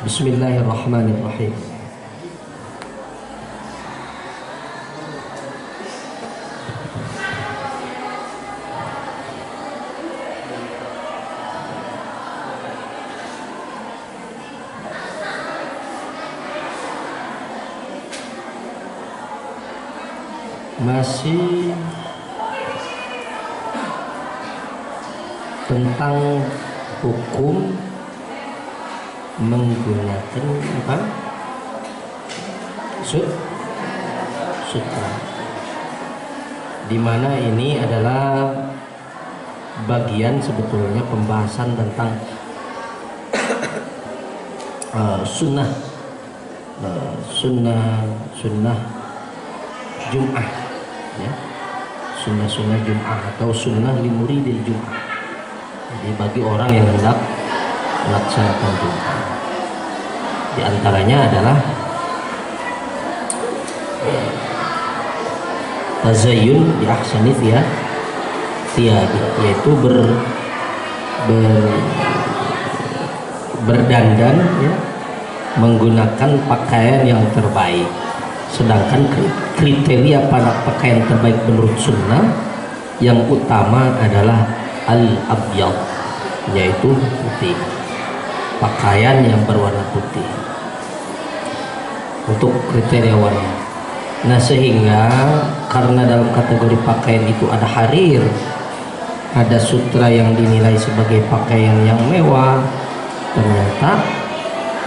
Bismillahirrahmanirrahim. Masih tentang hukum menggunakan apa? Sutra. Di mana ini adalah bagian sebetulnya pembahasan tentang sunnah Jum'ah, ya. Sunnah Jum'ah atau sunnah limuridil Jum'ah. Jadi bagi orang yang hendak melaksanakan Jum'ah, di antaranya adalah tazayyun bi ahsani thiyabi, yaitu berdandan, ya, menggunakan pakaian yang terbaik. Sedangkan kriteria pada pakaian terbaik menurut sunnah yang utama adalah al-abyad, yaitu putih, pakaian yang berwarna putih untuk kriteria warna. Nah, sehingga karena dalam kategori pakaian itu ada harir, ada sutra yang dinilai sebagai pakaian yang mewah, ternyata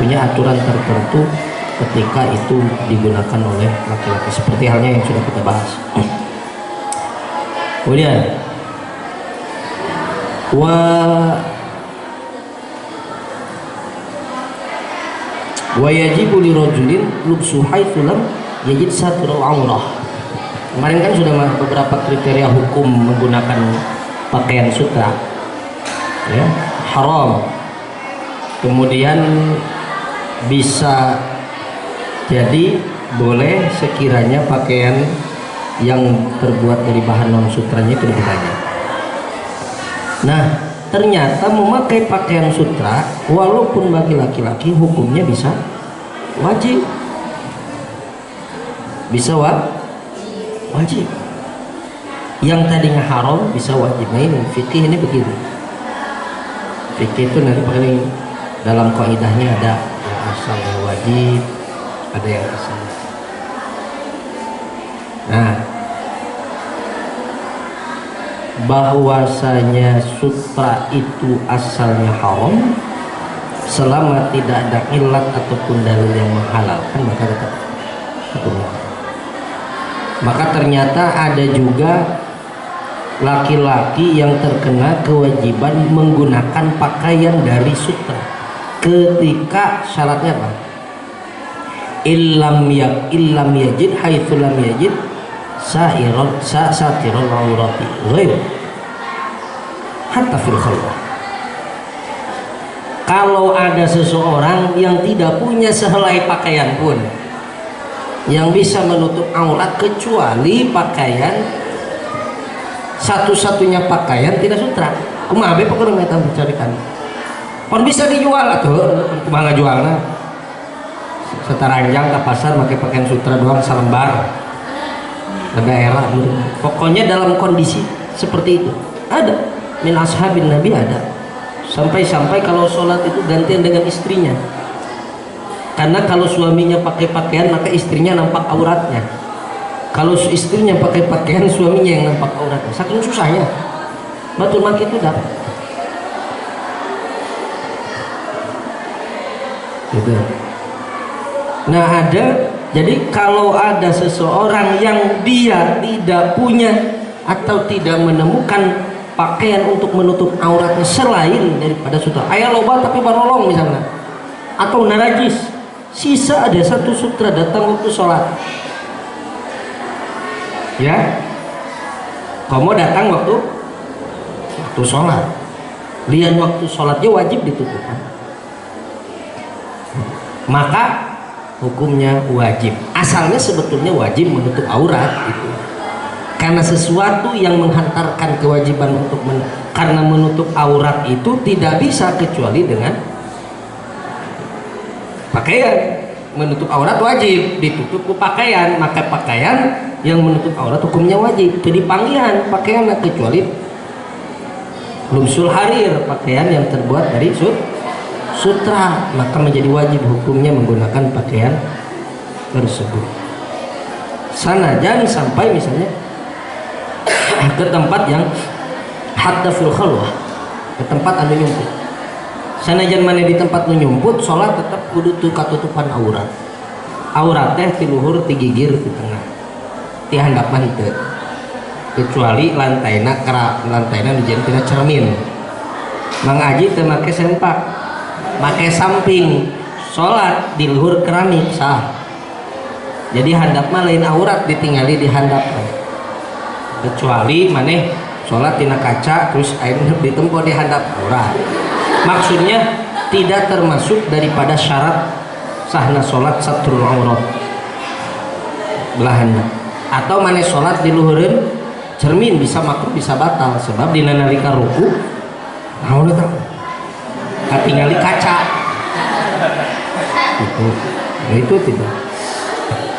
punya aturan tertentu ketika itu digunakan oleh laki-laki, seperti halnya yang sudah kita bahas. Kemudian wa yajibu lirajulin lubsu haitsu lam yajid satrul aurah. Kemarin kan sudah beberapa kriteria hukum menggunakan pakaian sutra, ya, haram, kemudian bisa jadi boleh sekiranya pakaian yang terbuat dari bahan non sutranya itu lebih banyak. Nah, ternyata memakai pakaian sutra walaupun bagi laki-laki hukumnya bisa wajib, bisa wajib. Yang tadinya haram bisa wajib. Nah, ini fikih ini begitu. Fikih itu nanti paling dalam kaidahnya ada yang asalnya wajib, ada yang asal. Nah, bahwasanya sutra itu asalnya haram selama tidak ada ilat ataupun dalil yang menghalalkan, maka tetap hukumnya. Maka ternyata ada juga laki-laki yang terkena kewajiban menggunakan pakaian dari sutra ketika syaratnya apa? Illam yajid haitsu lam yajid satirul aurati ghaib hatta fil khalwah. Kalau ada seseorang yang tidak punya sehelai pakaian pun yang bisa menutup aurat kecuali pakaian, satu-satunya pakaian tidak sutra, kumaha be pokoknya kita mencarikan kon bisa dijual atuh, kumaha ngajualna setaranjang ke pasar pakai pakaian sutra doang salembar ke daerah. Pokoknya dalam kondisi seperti itu ada min ashabin nabi, ada sampai kalau sholat itu gantian dengan istrinya, karena kalau suaminya pakai pakaian maka istrinya nampak auratnya, kalau istrinya pakai pakaian suaminya yang nampak auratnya, saking susahnya batul maki itu dah gitu. Nah, ada, jadi kalau ada seseorang yang dia tidak punya atau tidak menemukan pakaian untuk menutup auratnya selain daripada sutra, aya loba tapi barolong misalnya, atau narajis, sisa ada satu sutra datang waktu sholat, ya, kamu datang waktu sholat, lihat waktu sholatnya wajib ditutup, maka hukumnya wajib. Asalnya sebetulnya wajib menutup aurat itu, karena sesuatu yang menghantarkan kewajiban untuk karena menutup aurat itu tidak bisa kecuali dengan pakaian. Menutup aurat wajib, ditutup ku pakaian, maka pakaian yang menutup aurat hukumnya wajib. Jadi panggilan pakaian kecuali lumsul harir, pakaian yang terbuat dari sutra, maka menjadi wajib hukumnya menggunakan pakaian tersebut. Sanajan sampai misalnya ke tempat yang hatta fil khalwah, ke tempat anu nyumput. Sanajan mana di tempat nu nyumput, sholat tetap kudu teu katutupan aurat. Aurat teh ti luhur ti gigir ti tengah. Ti handapan teu. Kecuali lantaina dijieun tina cermin. Mang Aji teu make sempak, make samping. Sholat di luhur keramik sah. Jadi handap mah lain aurat ditinggali di handap. Kecuali maneh sholat tina kaca terus air ditempo di handap aurat. Maksudnya tidak termasuk daripada syarat sahna sholat satrul aurat belahannya. Atau maneh sholat di luhureun cermin bisa makruh bisa batal sebab dina nalika ruku naon eta katingali kaca itu tidak.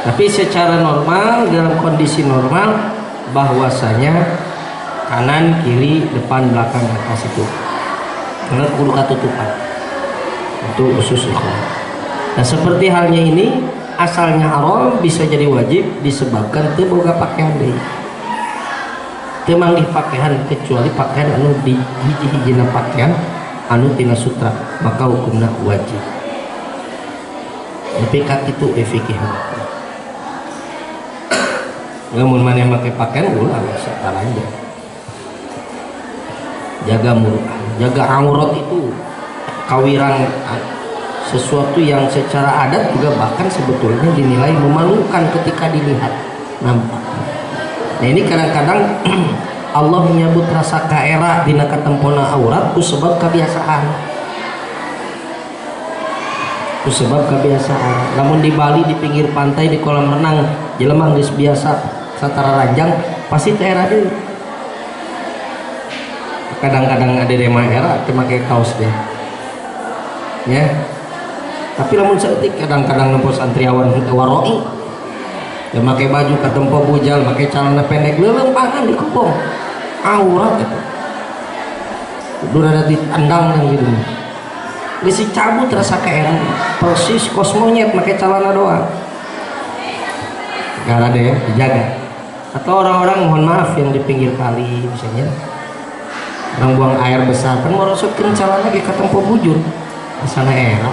Tapi secara normal dalam kondisi normal bahwasanya kanan kiri depan belakang atas itu karena kudu katutupan itu khusus ikhwan. Nah seperti halnya ini asalnya haram bisa jadi wajib disebabkan teu boga pakaian deui. Teu manggih pakaian kecuali pakaian anu di hiji-hijina pakaian anu tina sutra maka hukumna wajib. Tapi kak itu fikih. Lamun maneh make pakaian ulah satar aja. Jaga mulut, jaga aurat itu kawirang sesuatu yang secara adat juga bahkan sebetulnya dinilai memalukan ketika dilihat nampak. Nah ini kadang-kadang Allah menyebut rasa kaera dina katempona aurat ku sebab kebiasaan. Ku sebab kebiasaan. Namun di Bali di pinggir pantai di kolam renang jelema geus biasa satara ranjang pasti teh era deui. Kadang-kadang ada dema era teu make kaos deh. Ya. Tapi lamun saeutik kadang-kadang nempos antriawan waroi. Ya make baju katempo bujal, make celana pendek leuleumpahan di kupong. Aurat eta. Kudu rada ditandang gitu. Geus cabut rasa kaeran persis kos monyet make celana doang. Gara deh dijaga. Atau orang-orang mohon maaf yang di pinggir kali misalnya orang buang air besar kan merosotkeun celana ge ka tempo bujur asana era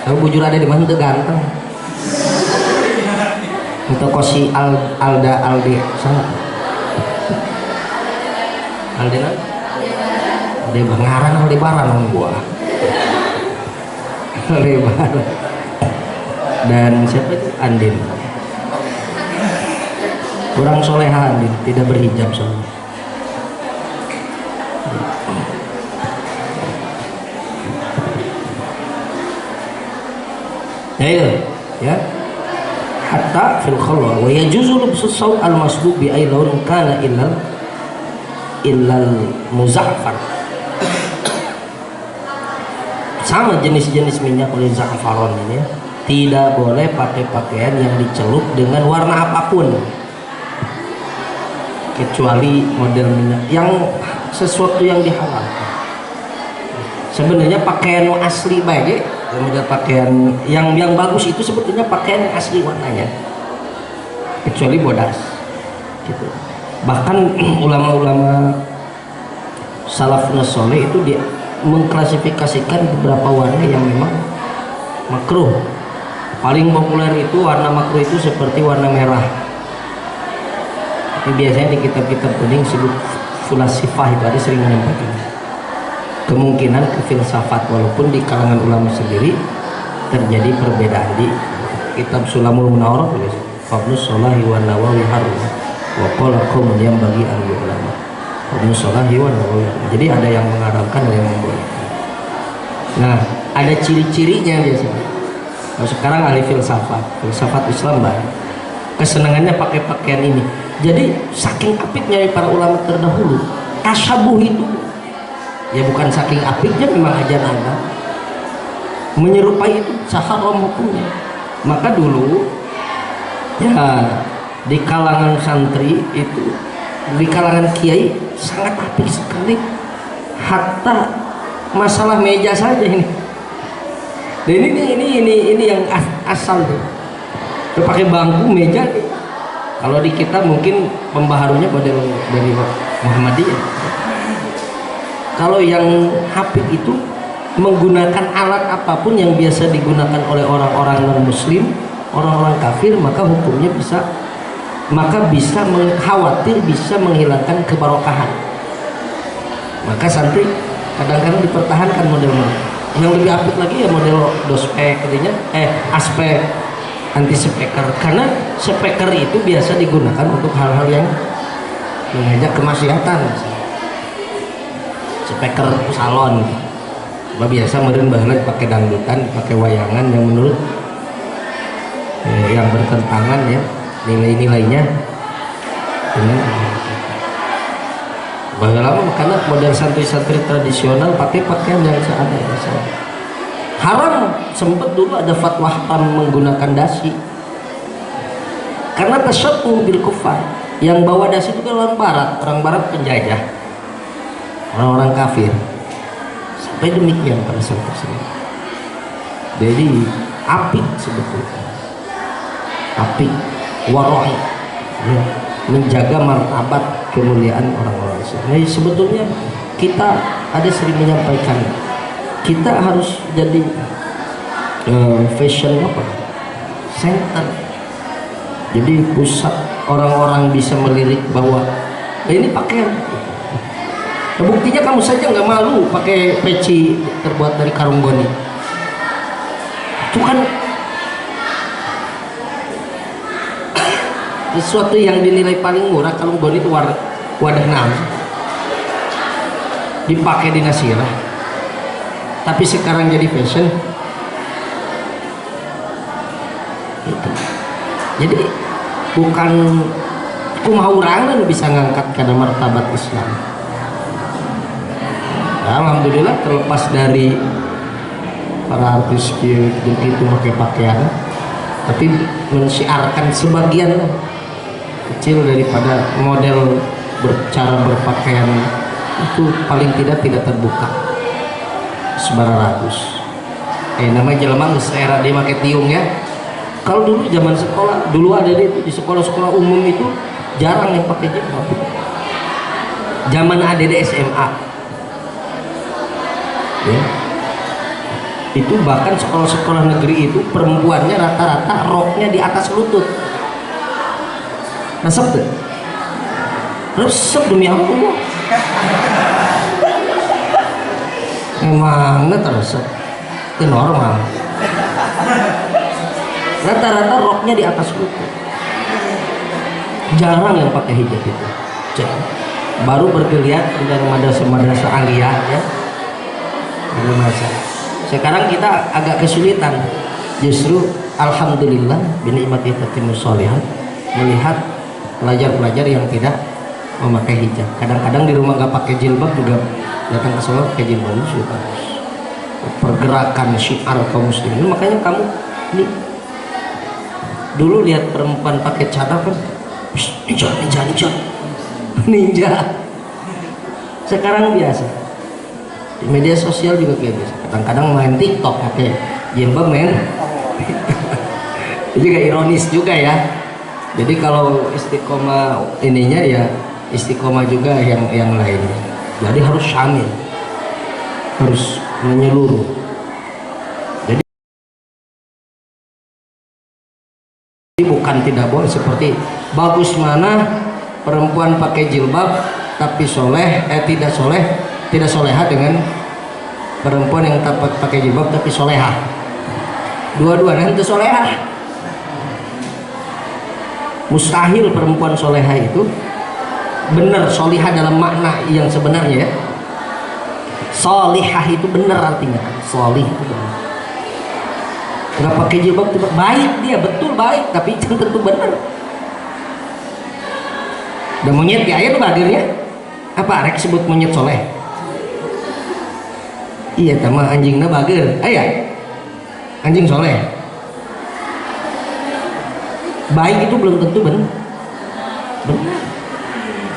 tahu bujur ada di mana teu ganteng itu kosi alde sana aldena alde bangaran alde baran om gua alde baran dan siapa itu Andin kurang soleha Andin tidak berhijab soalnya. Ya hatta fil khalwa wa yajuzu lubsu saw al masbub bi ay lawn kana illal muzaffar sama jenis-jenis minyak oleh za'faron ini ya. Tidak boleh pakai pakaian yang dicelup dengan warna apapun kecuali model minyak yang sesuatu yang dihalalkan. Sebenarnya pakaian asli baik model pakaian yang bagus itu sebetulnya pakaian yang asli warnanya kecuali bodas gitu. Bahkan ulama-ulama salafun saleh itu dia mengklasifikasikan beberapa warna yang memang makruh. Paling populer itu warna makruh itu seperti warna merah. Ini biasanya di kitab-kitab kuning disebut fulasifah, itu ada sering menyampaikan kemungkinan kefilsafat, walaupun di kalangan ulama sendiri terjadi perbedaan. Di kitab Sulamul Munawwarah tulis Fadlus Sholahi wa Nawawi harum wa qala kemudian bagi ahli ulama Fadlus Sholahi wa Nawawi. Jadi ada yang mengharamkan, ada yang membolehkan. Nah ada ciri-cirinya biasanya. Nah, sekarang ahli filsafat Islam banyak kesenangannya pakai pakaian ini. Jadi saking apiknya para ulama terdahulu tasyabuh itu ya bukan saking apiknya, memang ajaran Anda menyerupai itu haram hukumnya. Maka dulu ya di kalangan santri itu, di kalangan kiai sangat apik sekali, hatta masalah meja saja ini. Dan ini yang asal tuh. Pakai bangku meja. Kalau di kita mungkin pembaharunya model dari Muhammadiyah. Kalau yang apik itu menggunakan alat apapun yang biasa digunakan oleh orang-orang non-muslim, orang-orang kafir, maka hukumnya bisa khawatir bisa menghilangkan kebarokahan. Maka santri kadang-kadang dipertahankan model-model. Yang lebih apik lagi ya model dospek, aspek, anti speaker, karena speaker itu biasa digunakan untuk hal-hal yang mengajak kemaksiatan. Speaker salon biasa meureun baheula pakai dangdutan, pakai wayangan yang menurut yang bertentangan ya nilai-nilainya dengan baheula karena model santri-santri tradisional pakai pakaian yang seadanya saja. Haram, sempat dulu ada fatwa haram menggunakan dasi karena tasyabbuh bil kufar. Yang bawa dasi itu kan orang barat penjajah, orang-orang kafir. Sampai demikian pada saat tersebut. Jadi apik sebetulnya, apik waroi ya, menjaga martabat kemuliaan orang-orang Islam. Jadi sebetulnya kita ada sering menyampaikan kita harus jadi fashion center, jadi pusat orang-orang bisa melirik bahwa ini pakaian. Nah, buktinya kamu saja nggak malu pakai peci terbuat dari karung goni. Itu kan sesuatu yang dinilai paling murah. Karung goni itu wadah nama dipakai di nasirah, tapi sekarang jadi fashion. Gitu. Jadi bukan kumaurangan bisa ngangkat karena martabat Islam. Nah, alhamdulillah terlepas dari para artis itu pakai pakaian, tapi mensiarkan sebagian kecil daripada model cara berpakaian itu paling tidak terbuka sebarang ratus. Namanya jelema geus era dia pakai tiung ya. Kalau dulu zaman sekolah, dulu ada di sekolah-sekolah umum itu jarang yang pakai jilbab. Zaman ADD SMA. Ya. Itu bahkan sekolah-sekolah negeri itu perempuannya rata-rata roknya di atas lutut. Resep tuh. Resep demi Allah. Emangnya resep. Itu normal. Rata-rata roknya di atas lutut. Jarang yang pakai hijab itu. Baru bergeliat dengan madrasah-madrasah aliyah ya. Sekarang kita agak kesulitan, justru alhamdulillah binikmati tatimmus sholihat melihat pelajar-pelajar yang tidak memakai hijab. Kadang-kadang di rumah nggak pakai jilbab juga datang ke sekolah pakai jilbab. Sudah pergerakan syiar kaum muslimin. Makanya kamu ini dulu lihat perempuan pakai cadar kan, ninja. Sekarang biasa. Di media sosial juga kayak gitu. Kadang-kadang main TikTok pakai jilbab men. Itu juga ironis juga ya. Jadi kalau istiqomah ininya ya istiqomah juga yang lainnya. Jadi harus syamil, harus menyeluruh. Jadi bukan tidak boleh seperti bagus mana perempuan pakai jilbab tapi tidak soleha dengan perempuan yang tak pakai jilbab tapi soleha. Dua-duanya itu soleha. Mustahil perempuan soleha itu benar solihah dalam makna yang sebenarnya ya. Solihah itu benar artinya. Solih itu benar. Nggak pakai jilbab itu baik, dia betul baik tapi belum tentu benar. Dan monyet di ayat badirnya apa rek sebut monyet soleh. Iya, sama anjingnya bager, ayah anjing soleh. Baik itu belum tentu benar.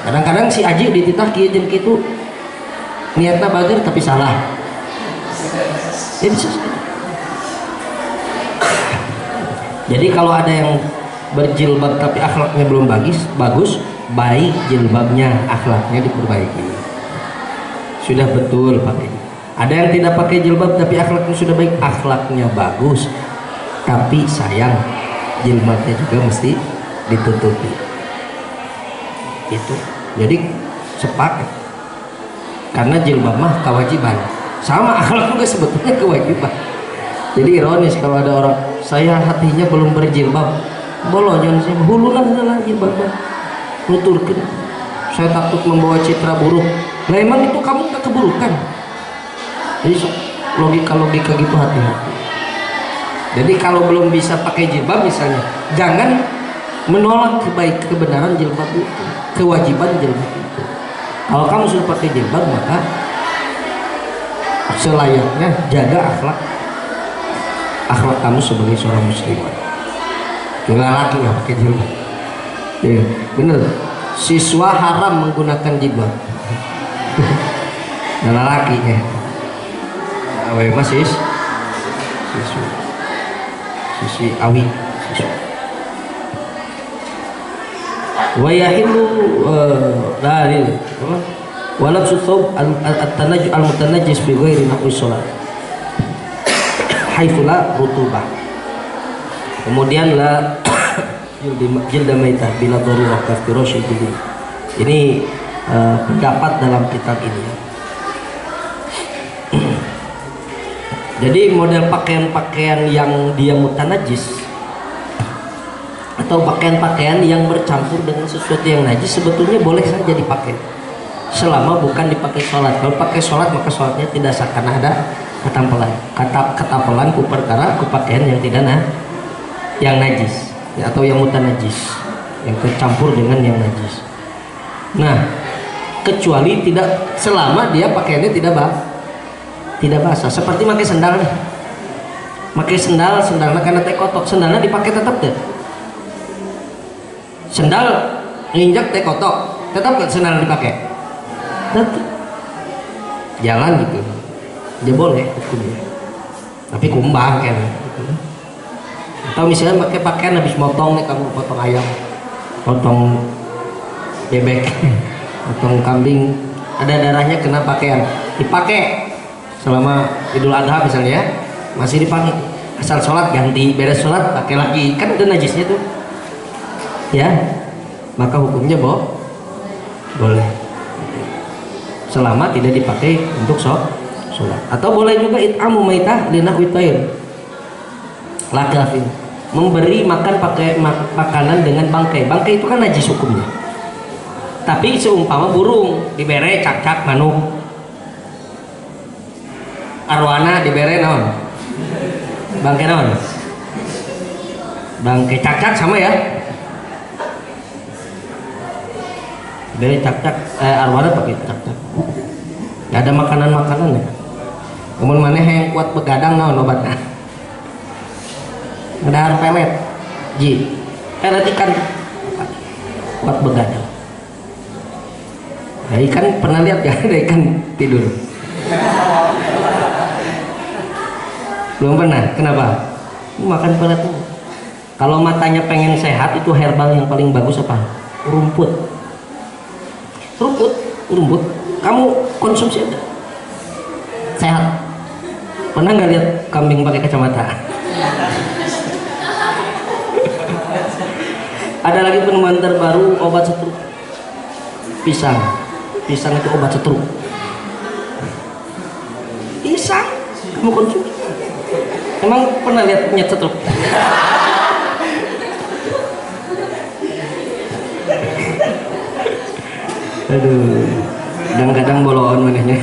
Kadang-kadang si Aji dititah kieu jeung kitu niatna bager tapi salah. Ya bisa. Jadi kalau ada yang berjilbab tapi akhlaknya belum bagus, baik jilbabnya, akhlaknya diperbaiki. Sudah betul pakai. Ada yang tidak pakai jilbab tapi akhlaknya sudah baik, akhlaknya bagus, tapi sayang jilbabnya juga mesti ditutupi. Itu. Jadi sepakat. Karena jilbab mah kewajiban. Sama akhlak juga sebetulnya kewajiban. Jadi ironis kalau ada orang, saya hatinya belum berjilbab, bolonyon saya hululah jilbab, nuturkeun. Saya takut membawa citra buruk. Lah emang itu kamu tak keburukan. Jadi logika gitu hati-hati. Jadi kalau belum bisa pakai jilbab misalnya, jangan menolak kebenaran jilbab itu, kewajiban jilbab itu. Kalau kamu sudah pakai jilbab, maka selayaknya jaga akhlak kamu sebagai seorang muslimah. Laki nggak pakai jilbab, ya, bener. Siswa haram menggunakan jilbab. Dan laki ya, awe masih sisi awi siswa. Wa yahillu dalil walab sutub al-mutanajjis bi ghairi nahwi shalat haitsu la rutubah. Kemudian la jilda maitah bila darurah kafirosy ini. Ini pendapat dalam kitab ini. Jadi model pakaian-pakaian yang dia mutanajis atau pakaian-pakaian yang bercampur dengan sesuatu yang najis sebetulnya boleh saja dipakai selama bukan dipakai sholat. Kalau pakai sholat maka sholatnya tidak sah karena ada katapelan ku perkara ku pakaian yang tidak yang najis ya, atau yang mutanajis yang tercampur dengan yang najis. Nah, kecuali tidak selama dia pakaiannya tidak basah, seperti pakai sendal nih. Pakai sendalnya karena teh kotor, sendalnya dipakai tetap deh. Sendal nginjak teh kotor, tetap gak sendal dipakai? Tetap. Jalan gitu. Dia boleh hukumnya. Tapi kumbang kan. Gitu. Atau misalnya pakai pakaian habis motong nih, kamu potong ayam, potong bebek, potong kambing, ada darahnya kena pakaian, dipakai selama Idul Adha misalnya ya, masih dipakai. Asal sholat ganti, beres sholat pakai lagi, kan ada najisnya tuh ya, maka hukumnya boleh selama tidak dipakai untuk sholat. Atau boleh juga it'amu maitah linahwi tayr lakafin, memberi makan pakai makanan dengan bangkai itu kan najis hukumnya. Tapi seumpama burung dibere cak-cak manuk, arwana dibere naon, bangkai naon, bangkai cak-cak sama ya, dibere cak-cak, arwana pakai cak-cak. Gak ada makanan-makanan ya. Kemudian mana yang kuat begadang naon obatnya, ngedahar pelet ikan kuat begadang. Nah, ikan pernah lihat ya ada ikan tidur? Belum pernah. Kenapa? Makan pelet. Kalau matanya pengen sehat, itu herbal yang paling bagus apa? Rumput. Kamu konsumsi aja, sehat. Pernah nggak lihat kambing pakai kacamata? Ada lagi penemuan terbaru, obat setruk. Pisang itu obat setruk. Pisang kamu konsumsi. Emang pernah lihat nyet setruk? Aduh, kadang-kadang bolon manehnya.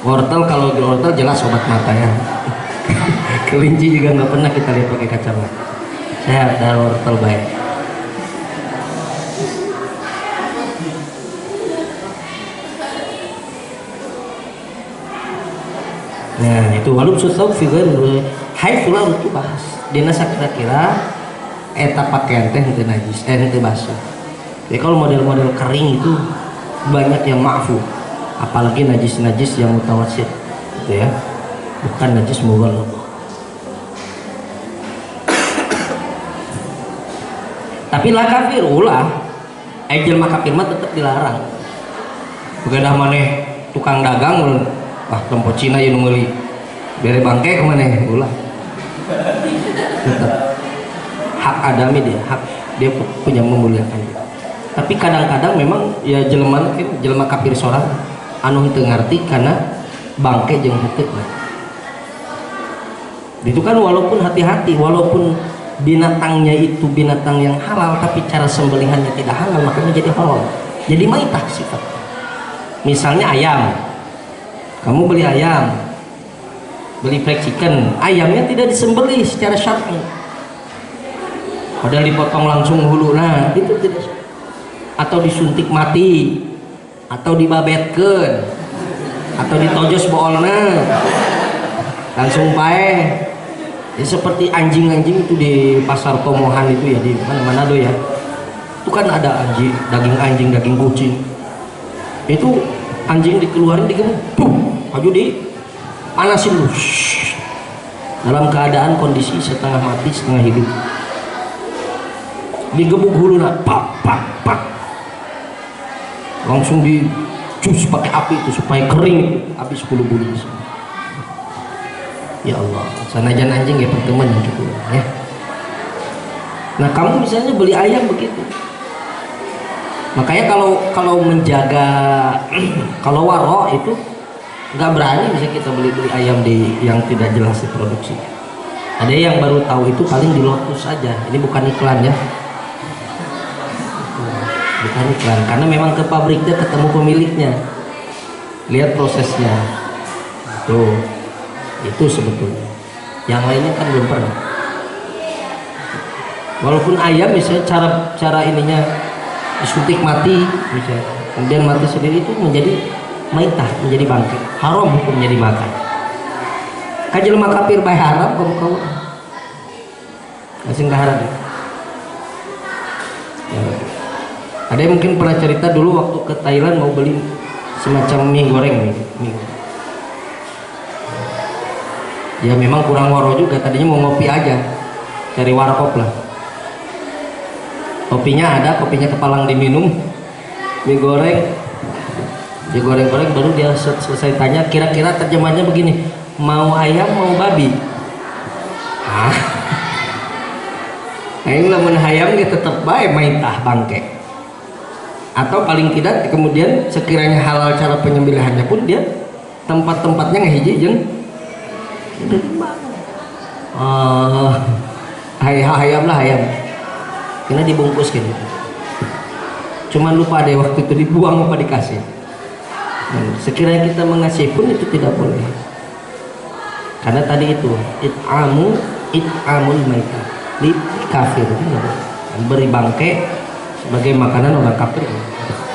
Wortel, kalau di wortel jelas obat mata ya. Kelinci juga nggak pernah kita lihat pakai kacamata. Sehat dan wortel baik. Nah itu walaupun susah figure hai pula untuk bahas dina kira-kira eta pakaian teh henteu najis henteu basuh. Jadi kalau model-model kering itu banyak yang ma'fu, apalagi najis-najis yang mutawasid gitu ya, bukan najis mughalladh. Tapi lah kafir ulah jelema kafir mah tetap dilarang. Begadah maneh tukang dagang ah tempo Cina ieu nu meuli bere bangke ke maneh ulah. Tetap hak adami dia punya memuliakan. Tapi kadang-kadang memang ya jelema kafir sorang anu teu ngarti karena bangke jeung heuteut. Itu kan walaupun hati-hati, walaupun binatangnya itu binatang yang halal tapi cara sembelihannya tidak halal maka menjadi haram. Jadi maitah sifat. Misalnya ayam. Kamu beli ayam. Beli fried chicken, ayamnya tidak disembelih secara syar'i. Padahal dipotong langsung hulu, nah itu tidak, atau disuntik mati, atau dibabetkeun, atau ditojos boolna, langsung paeh. Ya, seperti anjing-anjing itu di pasar Tomohan itu ya di mana Manado ya, itu kan ada daging anjing, daging kucing. Itu anjing dikeluarin digebuk, maju di panasin lu, dalam keadaan kondisi setengah mati setengah hidup. Digebuk huluna pak pak pak langsung dicus pakai api itu supaya kering habis bulu-bulu. Ya Allah, sanajan anjing ya pertemuan gitu ya. Nah kamu misalnya beli ayam begitu, makanya kalau menjaga kalau waro itu nggak berani bisa kita beli ayam yang tidak jelas diproduksi. Ada yang baru tahu itu paling di Lotus saja. Ini bukan iklan ya. Bukan iklan, karena memang ke pabriknya ketemu pemiliknya, lihat prosesnya, itu sebetulnya. Yang lainnya kan belum pernah. Walaupun ayam misalnya cara ininya disuntik mati, misalnya, kemudian mati sendiri itu menjadi maitah, menjadi bangkai, haram hukum menjadi makan. Kajel makapir bae haram kamu kasih haram ya. Ada yang mungkin pernah cerita dulu waktu ke Thailand mau beli semacam mie goreng mie. Ya memang kurang waro juga, tadinya mau ngopi aja, cari warkop lah. Kopinya ada, kopinya kepalang diminum, mie goreng, dia goreng-goreng baru dia selesai tanya kira-kira terjemahnya begini, mau ayam mau babi? Nah ini lamun hayam dia tetap baik maitah bangke. Atau paling tidak kemudian sekiranya halal cara penyembelihannya pun dia tempat-tempatnya ngehiji jeung hayam lah hayam karena dibungkus gitu, cuman lupa deh waktu itu dibuang apa dikasih. Sekiranya kita mengasih pun itu tidak boleh, karena tadi itu it'amul maitah li kafir, beri bangke sebagai makanan orang kafir.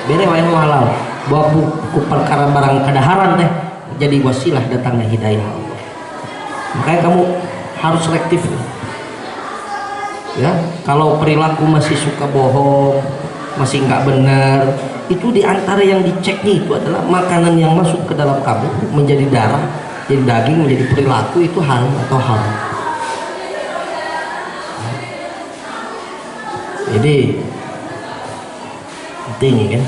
Bere wae halal bawa buku perkara barang kadaharan teh jadi wasilah datangnya hidayah Allah. Makanya kamu harus selektif ya. Kalau perilaku masih suka bohong, masih nggak benar, itu diantara yang diceknya itu adalah makanan yang masuk ke dalam kamu menjadi darah, jadi daging, menjadi perilaku, itu halal atau haram. Jadi penting kan.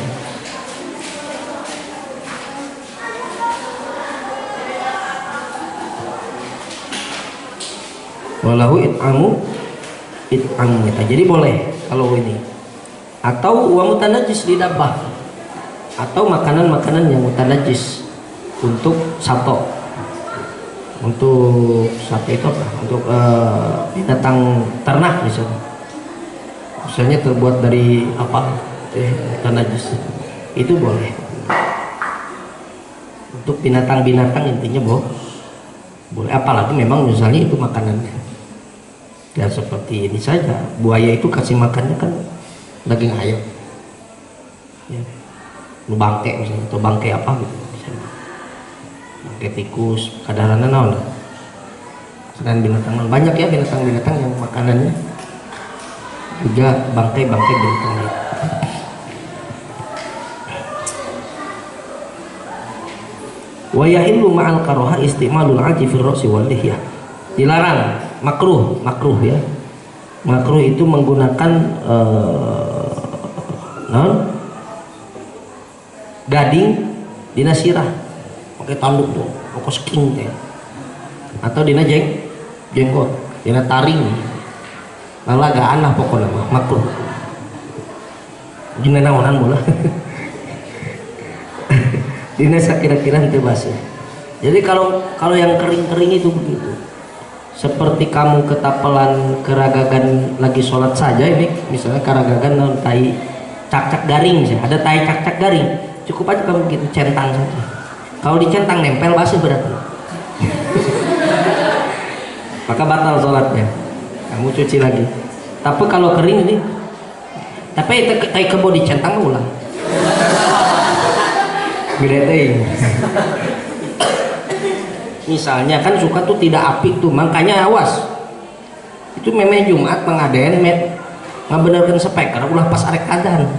Walahu it'amu jadi boleh kalau ini, atau wa mutanajis lidabah, atau makanan-makanan yang mutanajis untuk sato, untuk sato itu apa? Untuk binatang ternak misalnya terbuat dari apa mutanajis, itu boleh. Untuk binatang-binatang intinya boleh, apalagi memang misalnya itu makanannya ya seperti ini saja. Buaya itu kasih makannya kan daging ayam ya, bangke misalnya, atau bangke apa gitu misalnya. pakai tikus, kadaranna naon. Selain binatang banyak ya binatang-binatang yang makanannya juga bangkai-bangkai binatang lain. Wa yahillu ma'al karaha istimalul aji fil ra'si wal lihyah. Dilarang, makruh ya. Makruh itu menggunakan gading dina sirah, pakai tanduk tuh, pokok sking teh. Atau dina jenggot, dina taring. Lala gak anah pokoknya mah, makruh. Dina naonan bola. Dina sakira-kira teu basuh. Jadi kalau yang kering-kering itu begitu. Seperti kamu ketapelan keragagan lagi sholat saja ini, misalnya keragagan non tai cak-cak garing sih, ada tai cak-cak garing, cukup aja kamu gitu centang saja. Kalau dicentang nempel basuh berarti. Maka batal sholatnya. Kamu cuci lagi. Tapi kalau kering ini, tapi tai kebo dicentang ulang. Gede teh. Misalnya kan suka tuh tidak apik tuh, makanya awas. Itu memang Jumat pengaden ngabenerkeun speaker ulah pas arek adzan.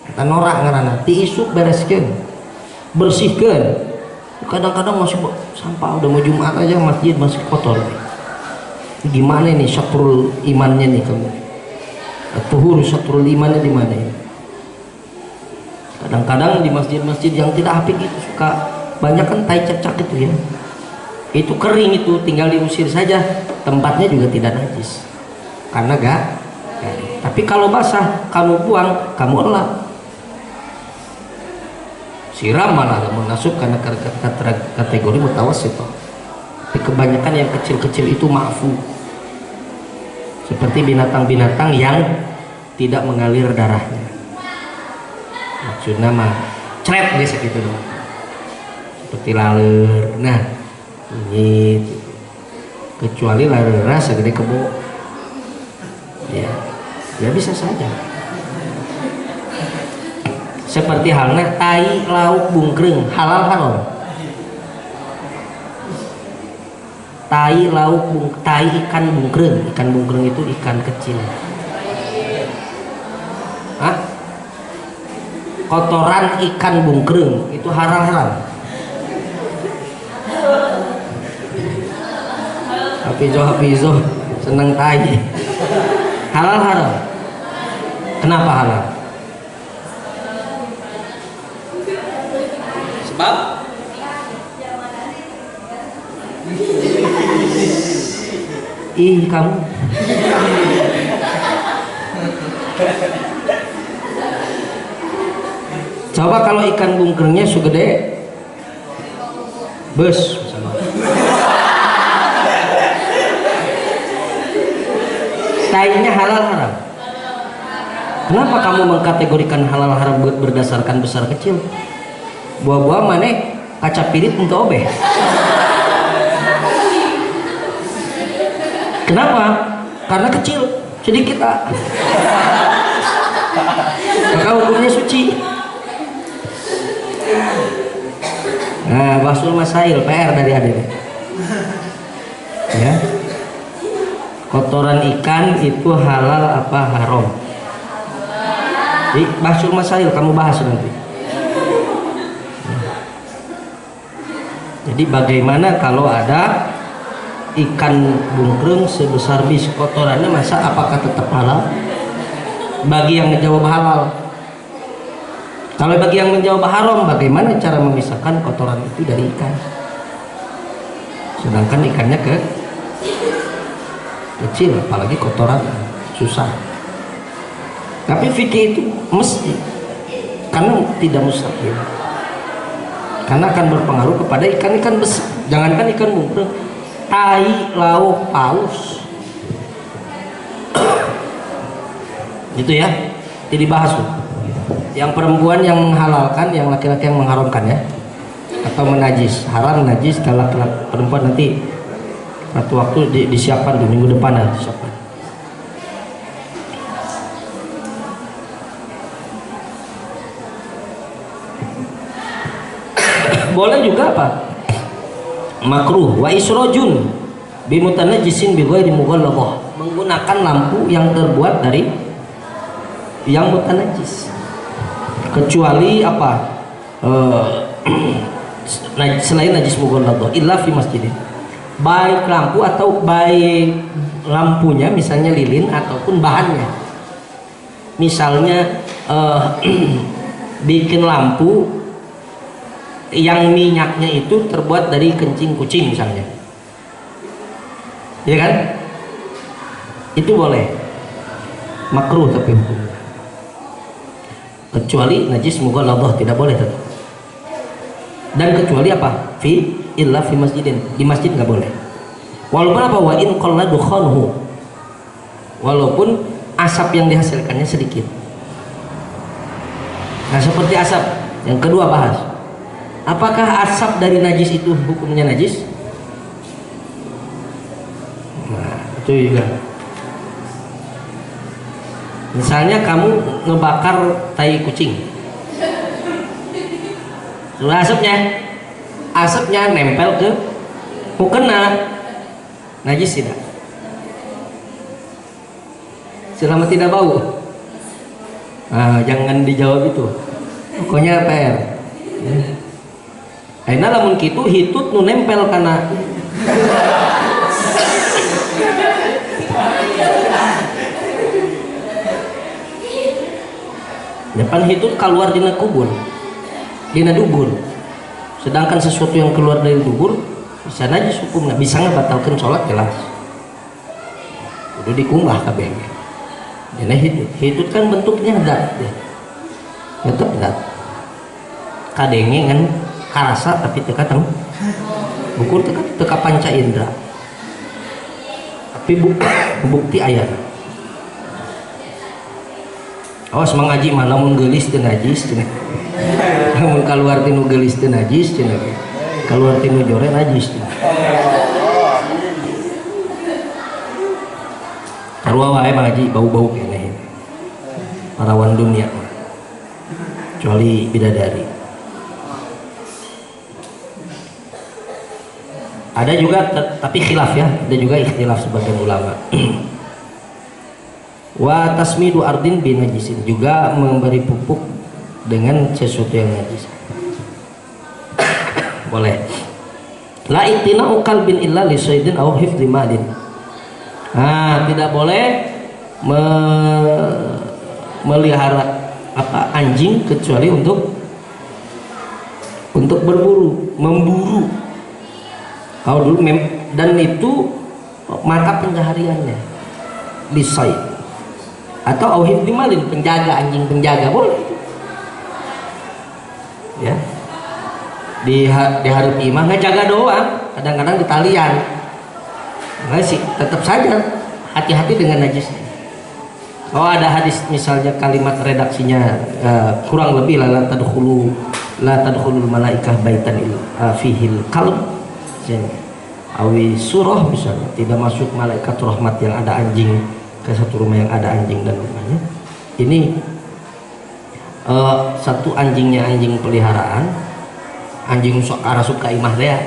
Eta norak ngaranna, ti isuk bereskeun. Bersihkeun. Kadang-kadang masih sampah udah mau Jumat aja masjid masih kotor. Gimana nih syatrul imannya nih kamu? Tuhur syatrul imannya di mana ya? Kadang-kadang di masjid-masjid yang tidak apik itu suka banyak kan tai cak-cak itu ya, itu kering itu tinggal diusir saja, tempatnya juga tidak najis karena gak. Tapi kalau basah kamu buang, kamu elap, siram malah masuk karena kategori mutawassit. Tapi kebanyakan yang kecil-kecil itu maafu, seperti binatang-binatang yang tidak mengalir darahnya, maksudnya mah cret biasa gitu doang, seperti laler. Nah ini kecuali laler rasa gede kebo ya, ya bisa saja. Seperti halnya tai lauk bungkreng halal haram. Tai lauk tai ikan bungkreng itu ikan kecil. Hah? Kotoran ikan bungkreng itu halal. Hafizo seneng tai. Halal haram. Kenapa halal? Sebab kamu coba kalau ikan bungkrengnya segede bus tainya halal haram. Kenapa kamu mengkategorikan halal haram berdasarkan besar kecil? Buah-buah mana kaca pirit untuk obeh. Kenapa? Karena kecil sedikit maka hukumnya suci. Nah, Basul Masail PR dari adik ya, kotoran ikan itu halal apa haram? Di Basul Masail kamu bahas nanti. Jadi bagaimana kalau ada ikan bungkreng sebesar bis kotorannya, masa apakah tetap halal? Bagi yang menjawab halal. Kalau bagi yang menjawab haram, bagaimana cara memisahkan kotoran itu dari ikan? Sedangkan ikannya kecil, apalagi kotoran susah. Tapi fikih itu mesti, karena tidak mustahil, karena akan berpengaruh kepada ikan-ikan besar. Jangankan ikan bungkreng, tai lauk paus gitu ya, jadi dibahas tuh. Yang perempuan yang menghalalkan, yang laki-laki yang mengharamkan ya, atau menajis, haram najis. Kalau perempuan nanti satu waktu disiapkan di minggu depan lah disiapkan. Boleh juga apa? Makruh wa isrojun bimutanajisin bi ghairi mughalladhah, menggunakan lampu yang terbuat dari yang mutanajis, kecuali apa? Selain najis mughalladhah illa fi masjidin, baik lampu atau baik lampunya misalnya lilin ataupun bahannya, misalnya bikin lampu yang minyaknya itu terbuat dari kencing kucing misalnya, ya kan, itu boleh, makruh tapi hukumnya, kecuali najis mughalladhah tidak boleh tetap. Dan kecuali apa? Illa fi masjidin, di masjid nggak boleh. Walaupun apa? Wa in qalla dukhanuhu, walaupun asap yang dihasilkannya sedikit. Nah, seperti asap yang kedua bahas, apakah asap dari najis itu hukumnya najis? Nah, itu juga. Misalnya kamu ngebakar tai kucing, sudah asapnya nempel ke mukena, najis tidak? Selama tidak bau. Nah, jangan dijawab itu, pokoknya PR. Aina lamun kitu hitut nu nempel kana depan hitut keluar dina kubur, dina dubur. Sedangkan sesuatu yang keluar dari dubur bisa najis hukumnya, bisa ngebatalkan sholat jelas. Udah dikumbah kabeh. Dina hitut kan bentuknya dat deh. Tetep dat. Kadenge kan karasa tapi teka teng. Bukur teka panca indra. Tapi bukti aya. Awas mengaji mah lamun geulis teu najis cenah. Lamun kaluar tinu geulis teu najis cenah. Kaluar tinu jore najis cenah. Sarua wae mengaji bau-bau keneh. Parawan dunia mah. Kecuali bidadari. Ada juga tapi khilaf ya, ada juga ikhtilaf sebagian ulama. Wa tasmidu ardin binajisin, juga memberi pupuk dengan sesuatu yang najis. Boleh. La itina'u qalbin illa li saydin aw hifdzi malin. Nah, tidak boleh melihara apa anjing kecuali untuk berburu, memburu. Kalau dulu dan itu mata pencahariannya lisaid atau auhid dimalin, penjaga, anjing penjaga boleh ya, di hari imah ngejaga doang, kadang-kadang di talian nggak sih, tetap saja hati-hati dengan najis. Oh, ada hadis misalnya kalimat redaksinya kurang lebih la tadkhulul malaikah baitan fihil qalb awi surah, misalnya tidak masuk malaikat rahmat yang ada anjing ke satu rumah yang ada anjing dan rumahnya. Ini satu anjingnya anjing peliharaan, anjing arah suka imah dea.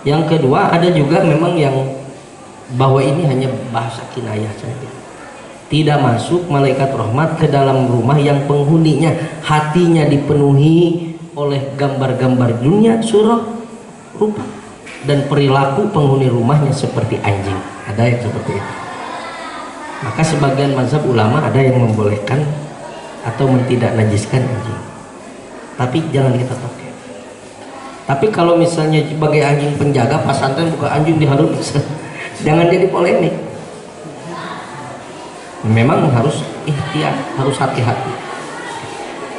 Yang kedua ada juga memang yang bahwa ini hanya bahasa kinayah saja, tidak masuk malaikat rahmat ke dalam rumah yang penghuninya hatinya dipenuhi oleh gambar-gambar dunia, surah, rupa, dan perilaku penghuni rumahnya seperti anjing. Ada yang seperti itu. Maka sebagian mazhab ulama ada yang membolehkan atau tidak najiskan anjing, tapi jangan kita pakai. Tapi kalau misalnya sebagai anjing penjaga pesantren bukan anjing diharap, jangan jadi polemik. Memang harus ikhtiar, harus hati-hati.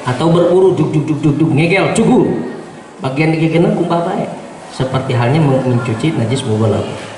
Atau berburu juk ngegel cugur bagian digigena kumpah baik, seperti halnya mencuci najis mughalladhah.